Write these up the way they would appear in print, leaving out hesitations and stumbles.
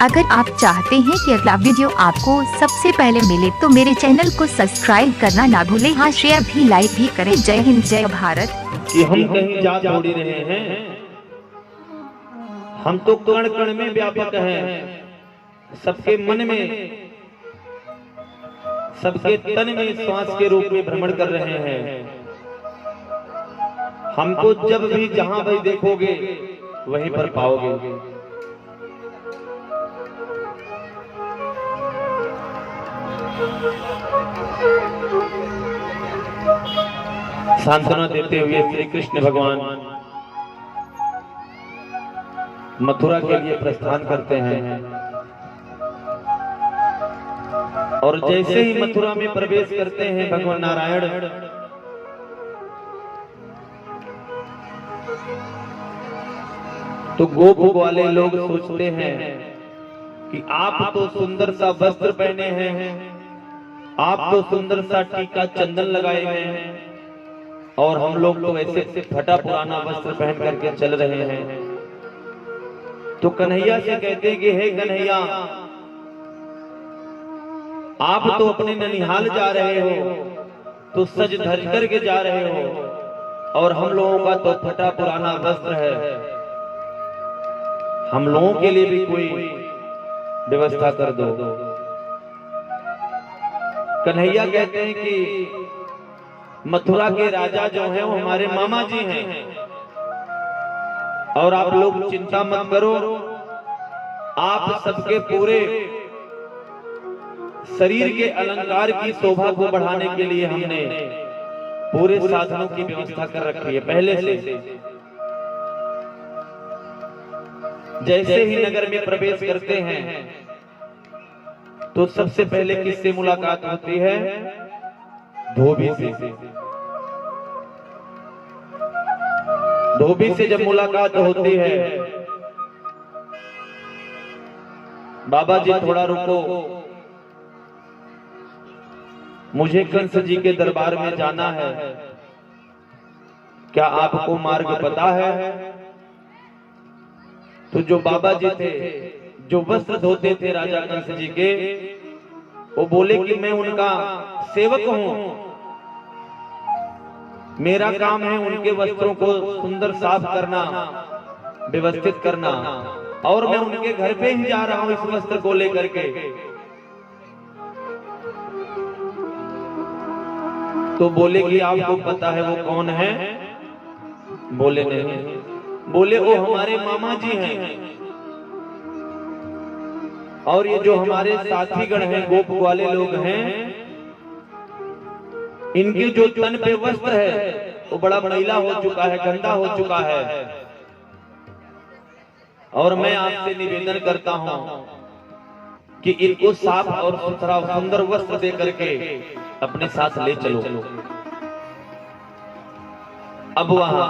अगर आप चाहते हैं कि अगला वीडियो आपको सबसे पहले मिले तो मेरे चैनल को सब्सक्राइब करना ना भूलें। हाँ, शेयर भी लाइक भी करें। जय हिंद, जय भारत। कि हम कहीं जा थोड़ी रहे हैं, हम तो कण कण में व्यापक हैं, सबके मन में, सबके तन में श्वास के रूप में भ्रमण कर रहे हैं। हमको जब भी जहां भी देखोगे वहीं पर पाओगे। सांत्वना देते हुए श्री कृष्ण भगवान मथुरा के लिए प्रस्थान करते हैं और जैसे ही मथुरा में प्रवेश करते हैं भगवान नारायण तो गोप वाले लोग सोचते हैं कि आप तो सुंदर सा वस्त्र पहने हैं, आप तो सुंदर सा टीका चंदन लगाए हुए हैं और हम लोग तो ऐसे फटा पुराना वस्त्र पहन करके चल रहे हैं। तो कन्हैया से कहते कि हे कन्हैया, आप तो अपने ननिहाल जा रहे हो, तो सज धज करके जा रहे हो और हम लोगों का तो फटा पुराना वस्त्र है, हम लोगों के लिए भी कोई व्यवस्था कर दो। कन्हैया कहते हैं कि मथुरा के राजा जो हैं वो हमारे मामा जी हैं और आप लोग चिंता मत करो, आप सबके पूरे शरीर के अलंकार की शोभा को बढ़ाने के लिए हमने पूरे साधनों की व्यवस्था कर रखी है पहले से। जैसे ही नगर में प्रवेश करते हैं तो सबसे पहले किससे मुलाकात होती है? धोबी से। धोबी से जब मुलाकात होती है, बाबा जी थोड़ा रुको, मुझे कंस जी के दरबार में जाना है, क्या आपको मार्ग पता है? तो जो बाबा जी थे, जो वस्त्र धोते थे राजा कंस जी के, वो बोले कि मैं उनका सेवक हूं, मेरा काम है उनके वस्त्रों को सुंदर साफ करना, व्यवस्थित करना, और मैं उनके घर पे ही जा रहा हूं इस वस्त्र को लेकर के। तो बोले कि आपको पता है वो कौन है? बोले नहीं। बोले वो हमारे मामा जी हैं और ये जो हमारे साथीगण हैं, गोप वाले लोग हैं, इनके जो तन पे वस्त्र है वो बड़ा मैला हो चुका है, गंदा हो चुका है, और मैं आपसे निवेदन करता हूं कि इनको साफ और सुथरा सुंदर वस्त्र दे करके अपने साथ ले चलो। अब वहां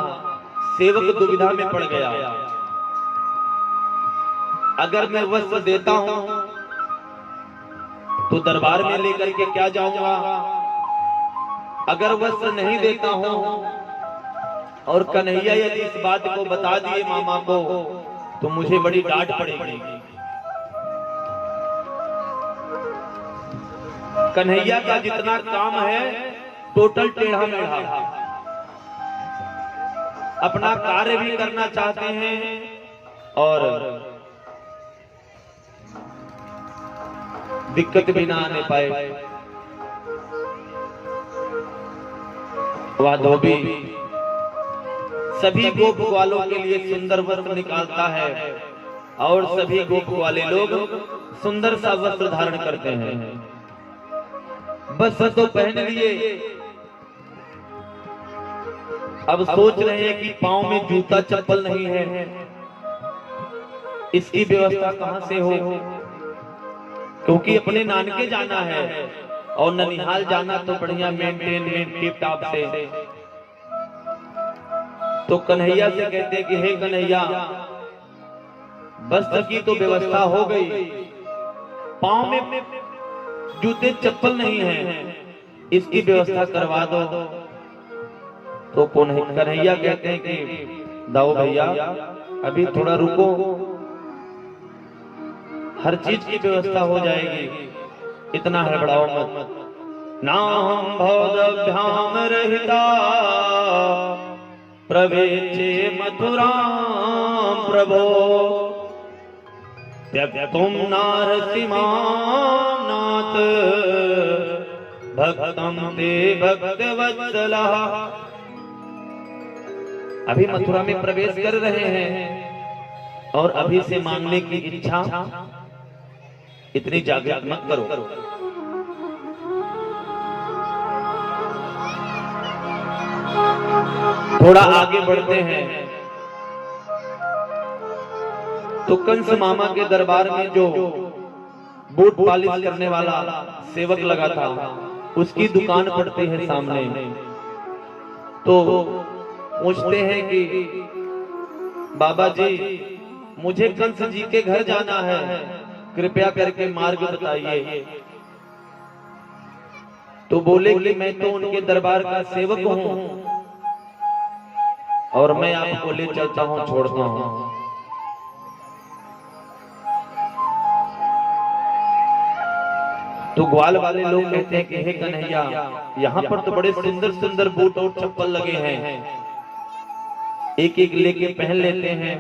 सेवक दुविधा में पड़ गया, अगर मैं वस्त्र देता हूं तो दरबार में लेकर के क्या जाऊंगा, अगर वस्त्र नहीं देता हूं और कन्हैया यदि इस बात को बता दिए मामा को तो मुझे बड़ी डांट पड़ेगी। कन्हैया का जितना काम है टोटल टेढ़ा मेढ़ा, अपना कार्य भी करना चाहते हैं और दिक्कत भी ना आने पाए। वह धोबी सभी गोप वालों के लिए सुंदर वस्त्र निकालता है और सभी गोप वाले लोग सुंदर सा वस्त्र धारण करते हैं। वस्त्र तो पहन लिए, अब सोच रहे हैं कि पांव में जूता चप्पल नहीं है, इसकी व्यवस्था कहां से हो, क्योंकि अपने नानके जाना है और ननिहाल जाना तो बढ़िया मेंटेन टिप टॉप से। तो कन्हैया से कहते कि हे कन्हैया, वस्त्र की तो व्यवस्था हो गई, पांव में जूते चप्पल नहीं है, इसकी व्यवस्था करवा दो। तो कन्हैया कहते हैं कि दाऊ भैया अभी थोड़ा रुको, हर चीज की व्यवस्था हो जाएगी, इतना हड़बड़ाओ मत। नाहं भवदभ्याम रहिता प्रवेशे मथुरां प्रभो त्यक्तुं नारसिंहानाथ भक्तं ते भक्तवत्सलः। अभी मथुरा में प्रवेश कर रहे हैं और अभी से मांगने की इच्छा इतनी जागृत मत करो। थोड़ा आगे बढ़ते हैं तो कंस मामा के दरबार में जो बूट पालिश करने वाला सेवक लगा था उसकी दुकान पड़ती है सामने। तो पूछते हैं कि बाबा जी मुझे कंस जी के घर जाना है, कृपया करके मार्ग बताइए। तो बोले कि मैं तो उनके दरबार का सेवक हूं और मैं आपको ले चलता हूं, छोड़ता हूं। तो ग्वाल वाले लोग कहते हैं कि हे कन्हैया, यहाँ पर तो बड़े सुंदर सुंदर बूट और चप्पल लगे हैं, एक एक लेके पहन लेते हैं।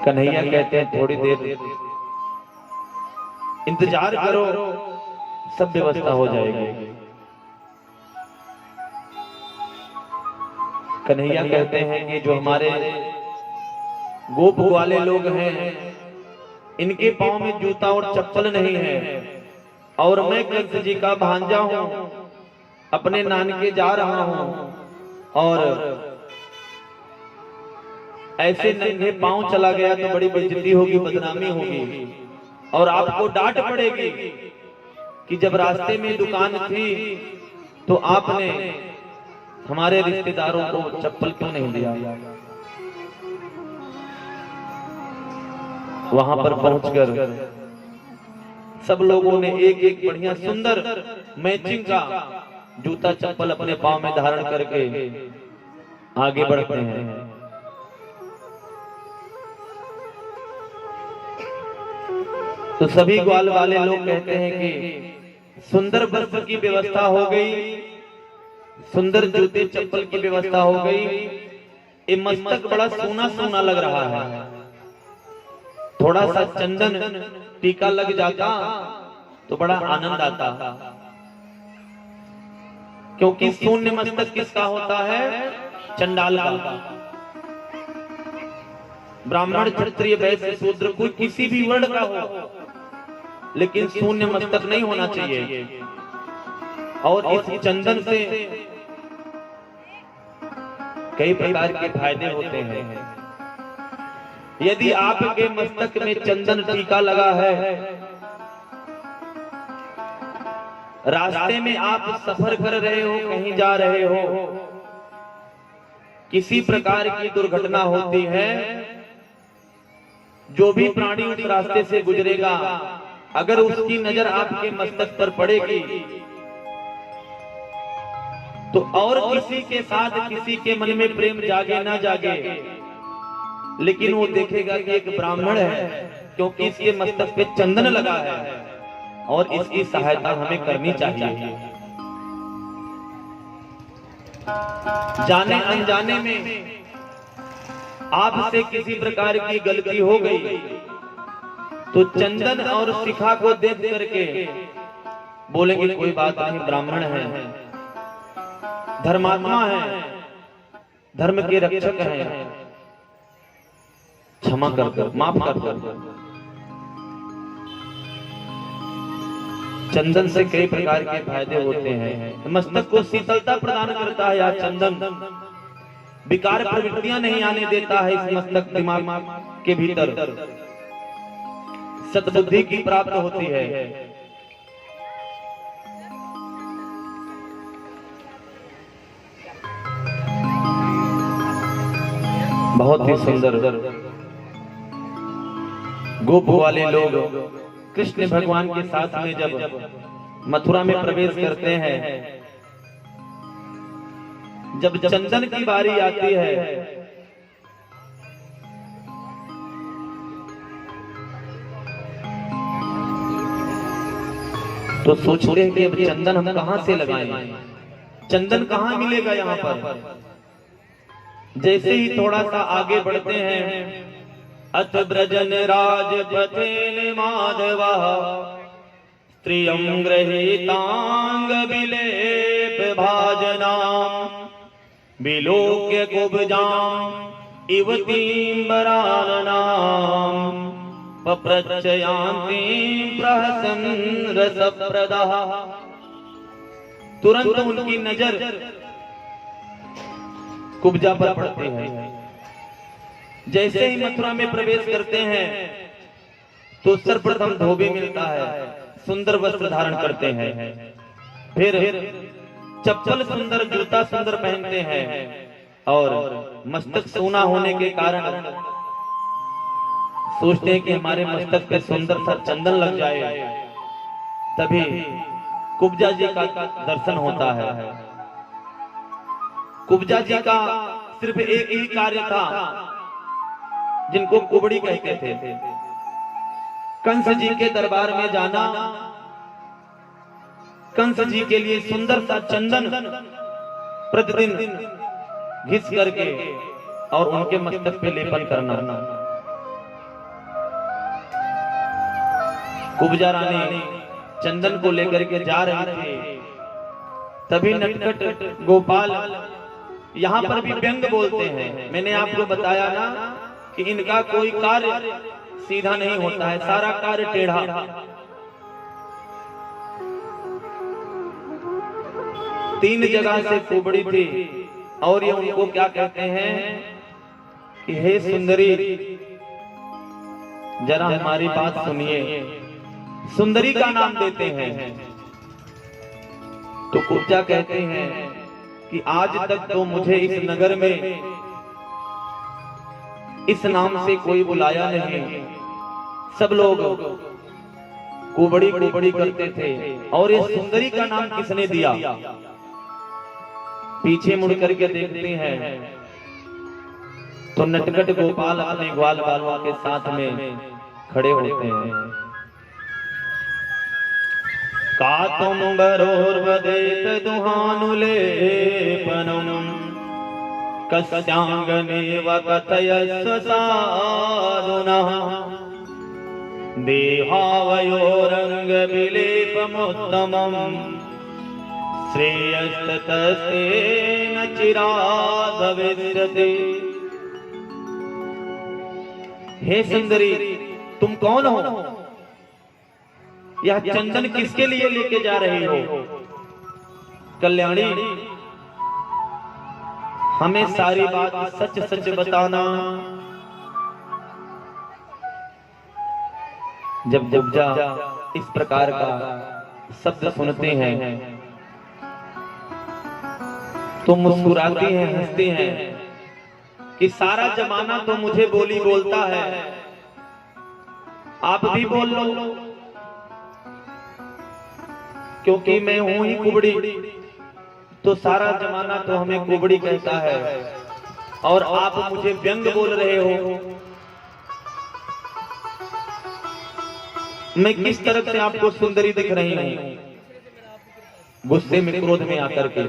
कन्हैया कहते हैं थोड़ी देर इंतजार करो, सब व्यवस्था हो जाएगी। कन्हैया कहते हैं कि जो हमारे गोप वाले लोग हैं इनके पांव में जूता और चप्पल नहीं है और मैं कंस जी का भांजा हूं, अपने नानके जा रहा हूं और ऐसे नंगे पांव चला गया तो बड़ी बेइज्जती होगी, बदनामी होगी और आपको डांट पड़ेगी कि जब रास्ते में दुकान थी तो आपने हमारे रिश्तेदारों को चप्पल क्यों नहीं दिया। वहां पर पहुंचकर सब लोगों ने एक एक बढ़िया सुंदर मैचिंग का जूता चप्पल अपने पांव में धारण करके आगे बढ़ते हैं। तो सभी ग्वाल वाले लोग कहते हैं कि सुंदर वस्त्र की व्यवस्था हो गई, सुंदर जूते चप्पल की व्यवस्था हो गई, ये मस्तक बड़ा सोना सोना लग रहा है, थोड़ा सा चंदन टीका लग जाता तो बड़ा आनंद आता, क्योंकि शून्य मस्तक किसका होता है? चंडाल का। ब्राह्मण क्षत्रिय वैश्य शूद्र कोई किसी भी वर्ण का हो लेकिन शून्य मस्तक नहीं होना चाहिए। और इस चंदन से कई प्रकार के फायदे होते हैं। यदि आपके मस्तक में चंदन टीका लगा है, रास्ते में आप सफर कर रहे हो, कहीं जा रहे हो, किसी प्रकार की दुर्घटना होती है, जो भी प्राणी उस रास्ते से गुजरेगा अगर उसकी नजर आपके मस्तक पर पड़ेगी तो और किसी के साथ किसी के मन में प्रेम जागे ना जागे, लेकिन वो देखेगा कि एक ब्राह्मण है, क्योंकि इसके मस्तक पे चंदन लगा है और इसकी सहायता हमें करनी चाहिए। जाने अनजाने में आपसे किसी प्रकार की गलती हो गई तो चंदन और शिखा को देख करके बोलेंगे कोई बात नहीं, ब्राह्मण है, धर्मात्मा है, धर्म के रक्षक हैं, क्षमा कर, माफ कर। चंदन से कई प्रकार के फायदे होते हैं। मस्तक को शीतलता प्रदान करता है यह चंदन, विकार प्रवृत्तियां नहीं आने देता है इस मस्तक दिमाग के भीतर, सद्बुद्धि की प्राप्त होती है। बहुत ही सुंदर गोप वाले लोग कृष्ण भगवान के साथ में जब मथुरा में प्रवेश करते हैं, जब चंदन की बारी आती है तो सोचते हैं कि अब चंदन हम कहां से लगाएं, चंदन कहां मिलेगा यहाँ पर। जैसे ही थोड़ा सा आगे बढ़ते हैं, अथ ब्रजन राजपथेन माधवा स्त्रियं गृहीतांग विलेप भाजनाम विलोक्य कुब्जाम इवतीं वराननाम पप्रच्छयान्तीं प्रहसन रसप्रदः। तुरंत उनकी नजर कुब्जा पर पड़ते हैं। जैसे ही मथुरा में प्रवेश करते हैं तो सर्वप्रथम धोबी मिलता है, सुंदर वस्त्र धारण करते हैं, फिर चप्पल सुंदर, जूता सुंदर पहनते हैं और मस्तक सोना होने के कारण सोचते हैं कि हमारे मस्तक पे सुंदर सा चंदन लग जाए, तभी कुब्जा जी का दर्शन होता है। कुब्जा जी का सिर्फ एक ही कार्य था, जिनको कुबड़ी कहते थे, कंस जी के दरबार में जाना, कंस जी के लिए सुंदर सा चंदन प्रतिदिन घिस करके और उनके मस्तक पे लेपन करना। कुब्जा रानी चंदन को लेकर के जा रही थी, तभी नटखट गोपाल, यहाँ पर भी व्यंग बोलते हैं। मैंने आपको बताया ना कि इनका कोई कार्य सीधा नहीं होता है, सारा कार्य टेढ़ा। तीन जगह से कुबड़ी थी और ये उनको क्या कहते हैं कि हे सुंदरी, जरा हमारी बात सुनिए। सुंदरी का नाम देते हैं तो कुब्जा कहते हैं कि आज तक तो मुझे इस नगर में इस नाम से कोई बुलाया नहीं। सब लोग कुबड़ी कुबड़ी करते थे और ये सुंदरी का नाम किसने दिया? पीछे मुड़ करके देखते हैं तो नटखट गोपाल अपने ग्वाल बालों के साथ में खड़े होते हैं। का तुम बरोर्वदेत दुहानुलेपनम कस्यांगनेव कथयस्व साधुनः देहावयोरंग विलेपमुत्तमम् श्रेयस्तस्तेन चिराद विद्यते। हे सुंदरी, तुम कौन हो? यह चंदन किसके लिए लेके जा रही हो? कल्याणी, हमें सारी बात सच सच बताना। जब कुब्जा इस प्रकार का शब्द सुनते हैं तो मुस्कुराती हैं, हंसती हैं कि सारा जमाना तो मुझे बोली बोलता है, आप भी बोल लो, क्योंकि मैं हूं ही कुबड़ी, तो सारा जमाना तो हमें कुबड़ी कहता है और आप मुझे व्यंग बोल रहे हो। मैं किस तरफ से आपको सुंदरी दिख रही हूं? गुस्से में, क्रोध में आकर के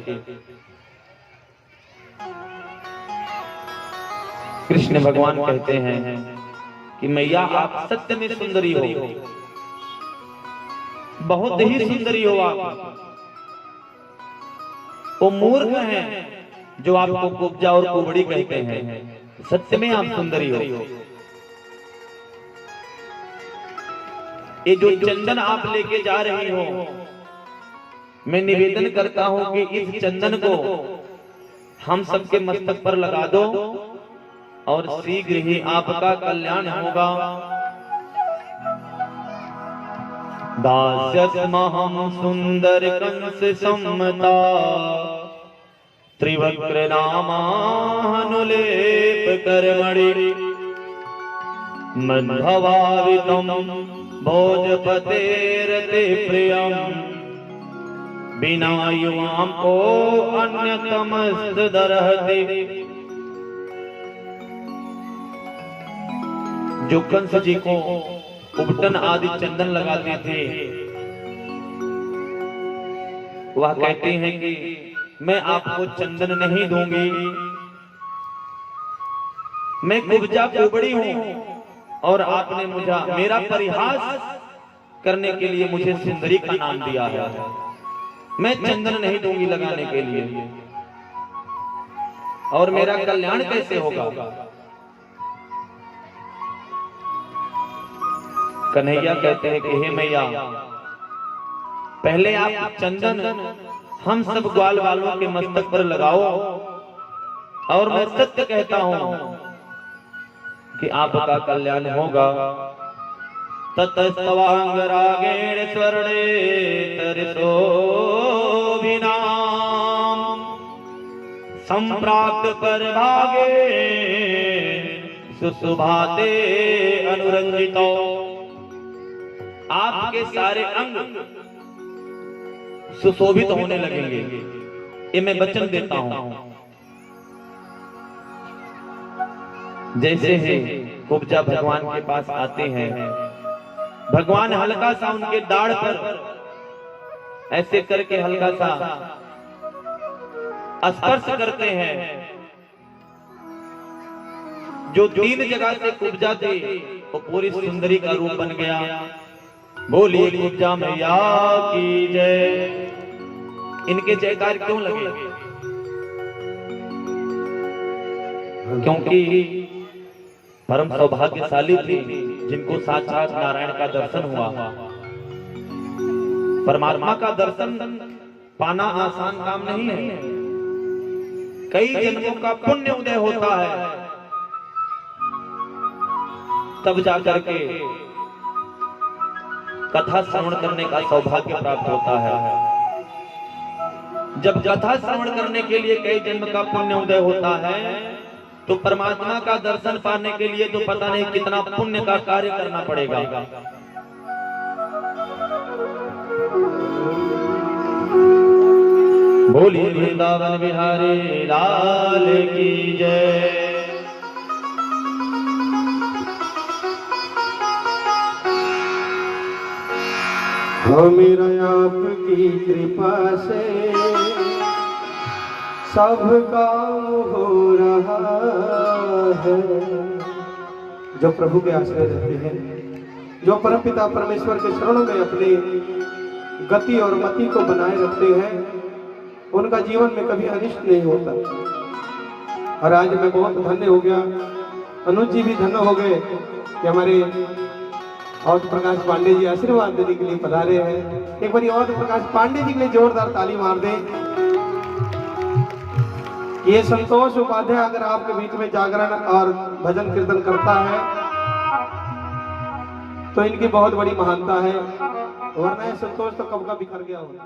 कृष्ण भगवान कहते हैं कि मैया आप सत्य में सुंदरी हो, बहुत ही सुंदरी हो आप। वो मूर्ख हैं जो आपको कुब्जा और कुबड़ी कहते हैं, सत्य में आप सुंदरी हो। ये जो चंदन आप लेके जा रही हो, मैं निवेदन करता हूं कि इस चंदन को हम सबके मस्तक पर लगा दो और शीघ्र ही आपका कल्याण होगा। दास्यस्महं सुंदर कंस सम्मता त्रिवक्र नामानुलेप कर्मणि मद्भवावितं भोजपतेरते प्रियं बिना युवां को अन्यतमस्तदर्हति। जो कंस जी को उपटन आदि चंदन लगाते थे, वह कहते हैं कि मैं आपको चंदन नहीं दूंगी, मैं कुब्जा कुबड़ी हूं और आपने मुझे मेरा परिहास करने के लिए मुझे सुंदरी का नाम दिया है, मैं चंदन नहीं दूंगी लगाने के लिए, और मेरा कल्याण कैसे होगा। कन्हैया कहते हैं कि हे मैया, पहले आप चंदन हम सब ग्वाल वालों के मस्तक पर लगाओ, और मैं सत्य कहता हूं कि आपका कल्याण होगा। ततस्तवांग रागेण स्वर्णे तरसो विनाम संप्राप्त पर भागे सुशुभाते अनुरंजितो। आपके सारे अंग सुशोभित होने लगेंगे, ये मैं वचन देता हूं। जैसे ही कुब्जा भगवान के पास आते हैं, भगवान हल्का सा उनके दाढ़ पर ऐसे करके हल्का सा स्पर्श करते हैं। जो 3 जगह से कुब्जा थे वो पूरी सुंदरी का रूप बन गया। बोलिए कुब्जा मैया की जय। इनके जयकार क्यों लगे? क्योंकि परम सौभाग्यशाली थी जिनको साक्षात नारायण का दर्शन हुआ। परमात्मा का दर्शन पाना आसान काम नहीं है, कई जन्मों का पुण्य उदय होता है, तब जाकर के कथा श्रवण करने का सौभाग्य प्राप्त होता है। जब कथा श्रवण करने के लिए कई जन्म का पुण्य उदय होता है, तो परमात्मा का दर्शन पाने के लिए तो पता नहीं कितना पुण्य का कार्य करना पड़ेगा। बोलिए वृंदावन बिहारी लाल की जय। मेरा आपकी कृपा से सब काम हो रहा है। जो प्रभु के आश्रय रहते हैं, जो परमपिता परमेश्वर के शरणों में अपनी गति और मति को बनाए रखते हैं, उनका जीवन में कभी अनिष्ट नहीं होता। और आज मैं बहुत धन्य हो गया, अनुज जी भी धन्य हो गए कि हमारे और प्रकाश पांडे जी आशीर्वाद देने के लिए पधारे हैं। एक बार और प्रकाश पांडे जी के लिए जोरदार ताली मार दें। ये संतोष उपाध्याय अगर आपके बीच में जागरण और भजन कीर्तन करता है तो इनकी बहुत बड़ी महानता है, वरना ये संतोष तो कब का बिखर गया होता।